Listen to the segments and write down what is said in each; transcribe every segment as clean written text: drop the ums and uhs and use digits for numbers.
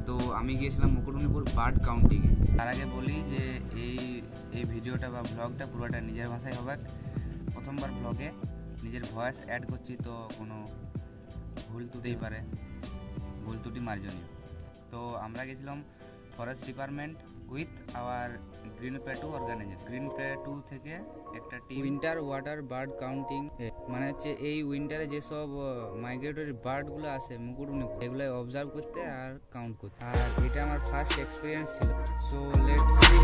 तो আমি গিয়েছিলাম মুকুটমণিপুর বার্ড কাউন্টিংয়ে। তার আগে বলি যে এই ভিডিওটা বা ব্লগটা পুরোটা নিজের ভাষায় হবে। প্রথমবার ব্লগে নিজের ভয়েস অ্যাড করছি, তো কোনো ভুল ত্রুটিই পারে, ভুল ত্রুটি মার্জনীয়। তো আমরা গেছিলাম forest department with our green plateau organisation. Green plateau থেকে একটা team winter water bird counting, মানে হচ্ছে এই উইন্টারে যেসব মাইগ্রেটরি বার্ডগুলো আসে মুকুটমণিপুর, এগুলো অবজার্ভ করতে আর কাউন্ট করতে। আর এটা আমার ফার্স্ট এক্সপিরিয়েন্স ছিল। So let's see.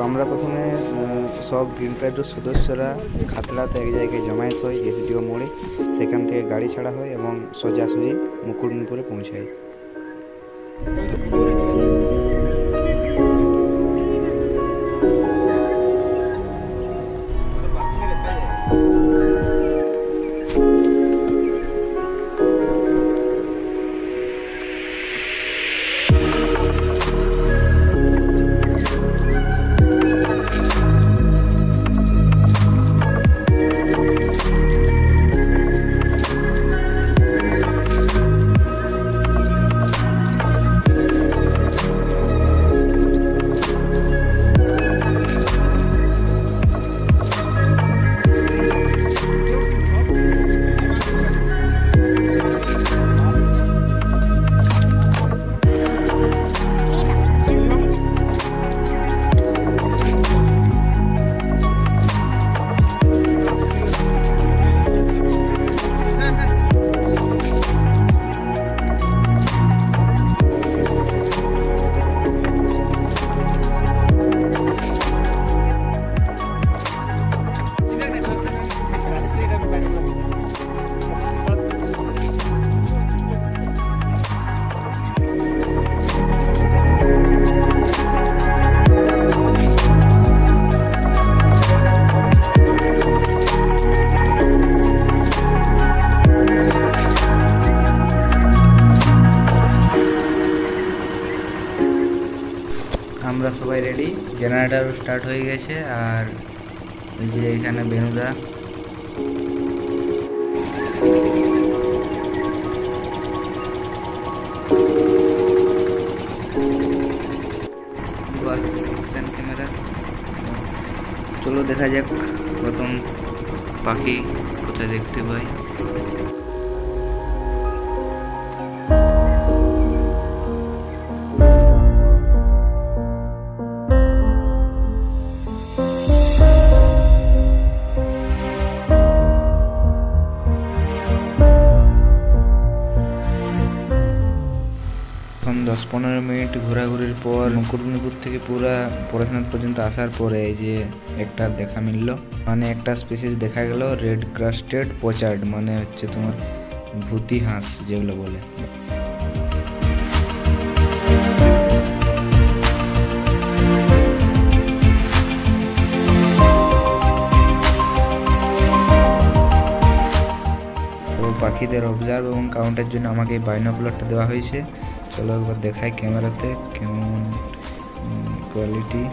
আমরা প্রথমে সব গ্রিন প্লেটুর সদস্যরা খাতড়াতে এক জায়গায় জমায়েত হয় এসডিও মোড়ে। সেখান থেকে গাড়ি ছাড়া হয় এবং সোজাসুজি মুকুটমণিপুরে পৌঁছায়। আমরা সবাই রেডি, জেনারেটর স্টার্ট হয়ে গেছে। আর এই যে এখানে বেনুদা, ক্যামেরা। চলো দেখা যাক প্রথম পাখি কোথায় দেখতে পাই। এখন 10-15 মিনিট ঘোরাঘুরির পর মুকুটমণিপুর থেকে পুরা পরেশনাথ পর্যন্ত আসার পরে এই যে একটা দেখা মিলল, মানে একটা স্পিসিস দেখা গেল, রেড ক্রাস্টেড পোচার্ড, মানে হচ্ছে তোমার ভূতি হাঁস যেগুলো বলে। তো পাখিদের অবজার্ভ এবং কাউন্টের জন্য আমাকে এই বাইনোকুলারটা দেওয়া হয়েছে। চলো একবার দেখাই ক্যামেরাতে কেমন কোয়ালিটি,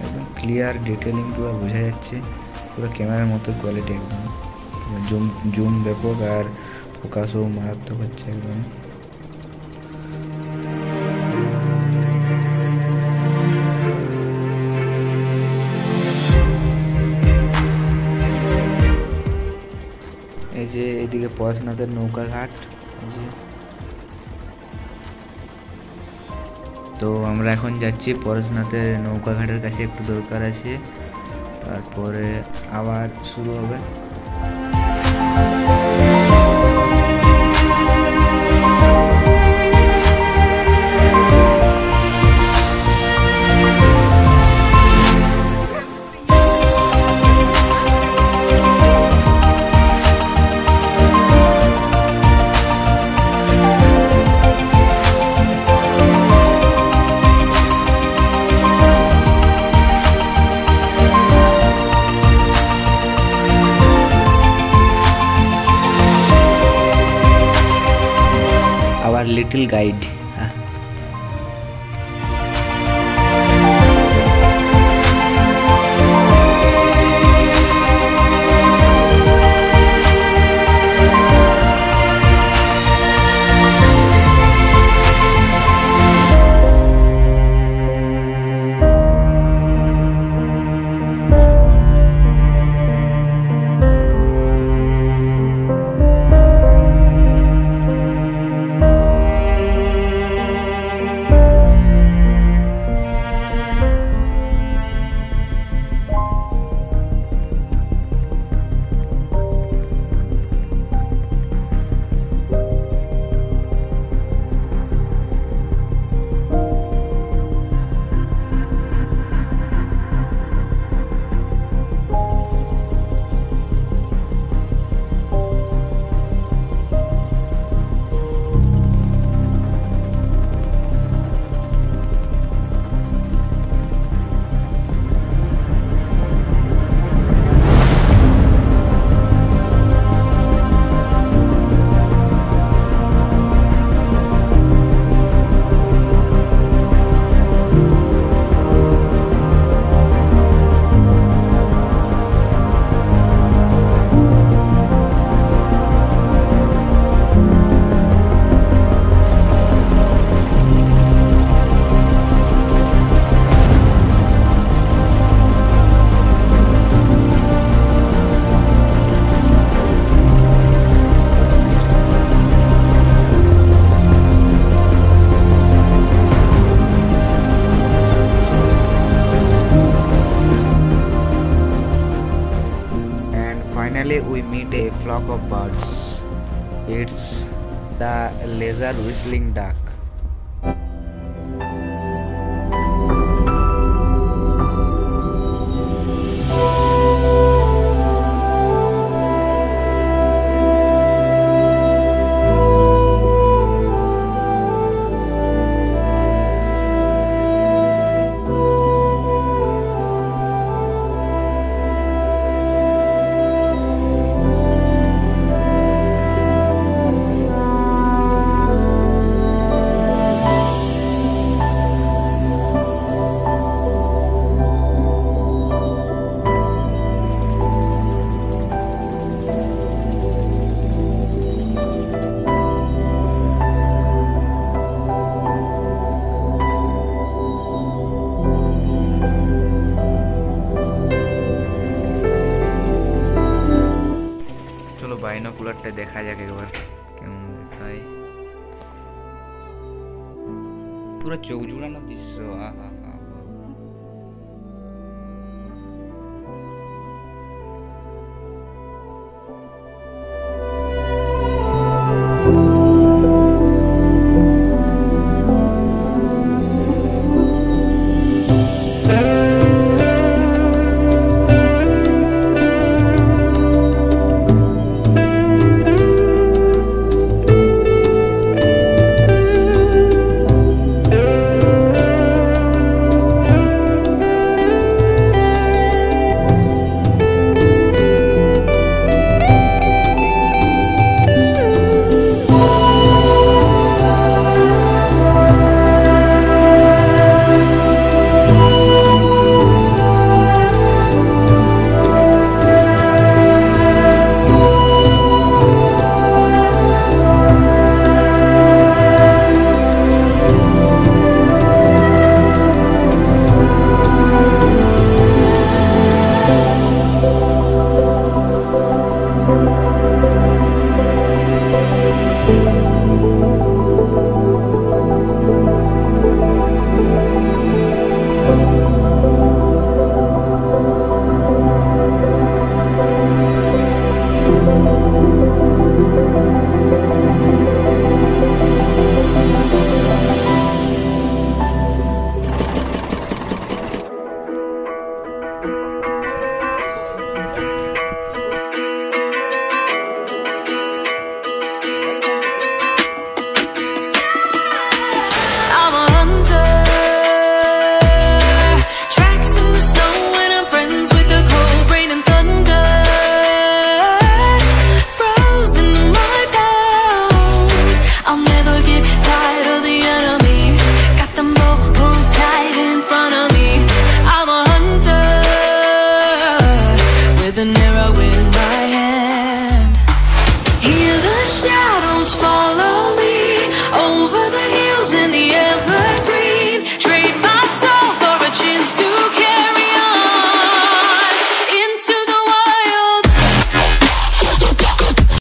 একদম ক্লিয়ার ডিটেলিং পুরো বোঝা যাচ্ছে, পুরো ক্যামেরার মতো কোয়ালিটি একদম। জুম ব্যাপক আর ফোকাসও মারাত্মক হচ্ছে একদম। এই যে এদিকে পরেশনাথের নৌকা ঘাট। তো আমরা এখন যাচ্ছি পরেশনাথের নৌকা ঘাটের কাছে, একটু দরকার আছে, তারপরে আবার শুরু হবে। little guide. Finally, we meet a flock of birds. It's the laser whistling duck. বাইনোকুলারটা দেখা যাক একবার কেমন দেখায়, পুরো চোখ জুড়ানো দৃশ্য। আহা